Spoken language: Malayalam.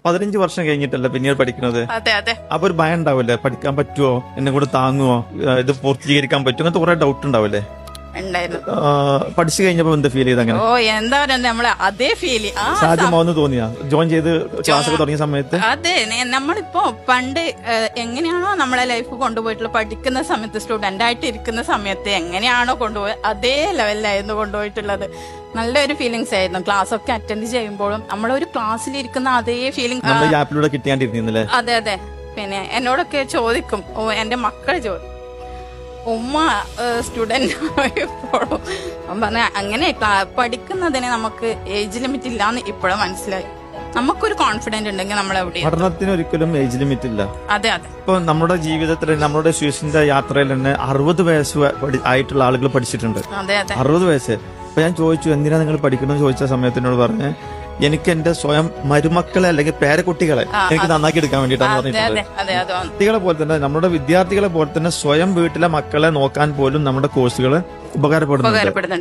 15 വർഷം കഴിഞ്ഞിട്ടല്ലേ പിന്നീട് പഠിക്കുന്നത്. അതെ അതെ. അപ്പൊ ഒരു ഭയം ഉണ്ടാവില്ലേ, പഠിക്കാൻ പറ്റുമോ, എന്നെ കൂടെ താങ്ങുമോ, ഇത് പൂർത്തീകരിക്കാൻ പറ്റുമോ, അങ്ങനത്തെ കുറെ ഡൗട്ട് ഉണ്ടാവില്ലേ? ഉണ്ടായിരുന്നു. പഠിച്ചു കഴിഞ്ഞപ്പോ എന്താ ഫീൽ ചെയ്ത്? അങ്ങനെ ഓ എന്താ പറയാ, നമ്മളെ അതേ ഫീൽ സാധ്യമാവെന്ന് തോന്നിയാ ജോയിൻ ചെയ്ത് ക്ലാസ് ഒക്കെ തുടങ്ങിയ സമയത്ത്? അതെ, നമ്മളിപ്പോ പണ്ട് എങ്ങനെയാണോ നമ്മളെ ലൈഫ് കൊണ്ടുപോയിട്ടുള്ള, പഠിക്കുന്ന സമയത്ത് സ്റ്റുഡന്റ് ആയിട്ട് ഇരിക്കുന്ന സമയത്ത് എങ്ങനെയാണോ കൊണ്ടുപോയത് അതേ ലെവലിലായിരുന്നു കൊണ്ടുപോയിട്ടുള്ളത്. നല്ലൊരു ഫീലിങ്സ് ആയിരുന്നു. ക്ലാസ് ഒക്കെ അറ്റൻഡ് ചെയ്യുമ്പോഴും നമ്മളൊരു ക്ലാസ്സിൽ ഇരിക്കുന്ന അതേ ഫീലിംഗ് ആപ്പിലൂടെ കിട്ടിയാണ്ടിരുന്നില്ലേ? അതെ അതെ. പിന്നെ എന്നോടൊക്കെ ചോദിക്കും, എന്റെ മക്കൾ ഉമ്മ സ്റ്റുഡന്റ് ആയപ്പോഴും പറഞ്ഞ അങ്ങനെ പഠിക്കുന്നതിന് നമുക്ക് ഏജ് ലിമിറ്റ് ഇല്ലാന്ന് ഇപ്പോഴും മനസ്സിലായി. നമുക്കൊരു കോൺഫിഡന്റ് ഉണ്ടെങ്കിൽ നമ്മൾ എവിടെയും. പഠനത്തിന് ഒരിക്കലും ഏജ് ലിമിറ്റ് ഇല്ല. അതെ അതെ. ഇപ്പൊ നമ്മുടെ ജീവിതത്തിൽ, നമ്മുടെ സ്വിസിന്റെ യാത്രയിൽ തന്നെ 60 വയസ്സ് ആയിട്ടുള്ള ആളുകൾ പഠിച്ചിട്ടുണ്ട്. അതെ അതെ. 60 വയസ്സ്. അപ്പൊ ഞാൻ ചോദിച്ചു, എന്തിനാ നിങ്ങൾ പഠിക്കണമെന്ന് ചോദിച്ച സമയത്തിനോട് പറഞ്ഞ്, എനിക്ക് എന്റെ സ്വയം മരുമക്കളെ അല്ലെങ്കിൽ പേരക്കുട്ടികളെ എനിക്ക് നന്നാക്കി എടുക്കാൻ വേണ്ടിയിട്ടാണ് പറഞ്ഞിട്ടുള്ളത്. കുട്ടികളെ പോലെ തന്നെ, നമ്മുടെ വിദ്യാർത്ഥികളെ പോലെ തന്നെ സ്വയം വീട്ടിലെ മക്കളെ നോക്കാൻ പോലും നമ്മുടെ കോഴ്സുകൾ ഉപകാരപ്പെടുന്നുണ്ട്.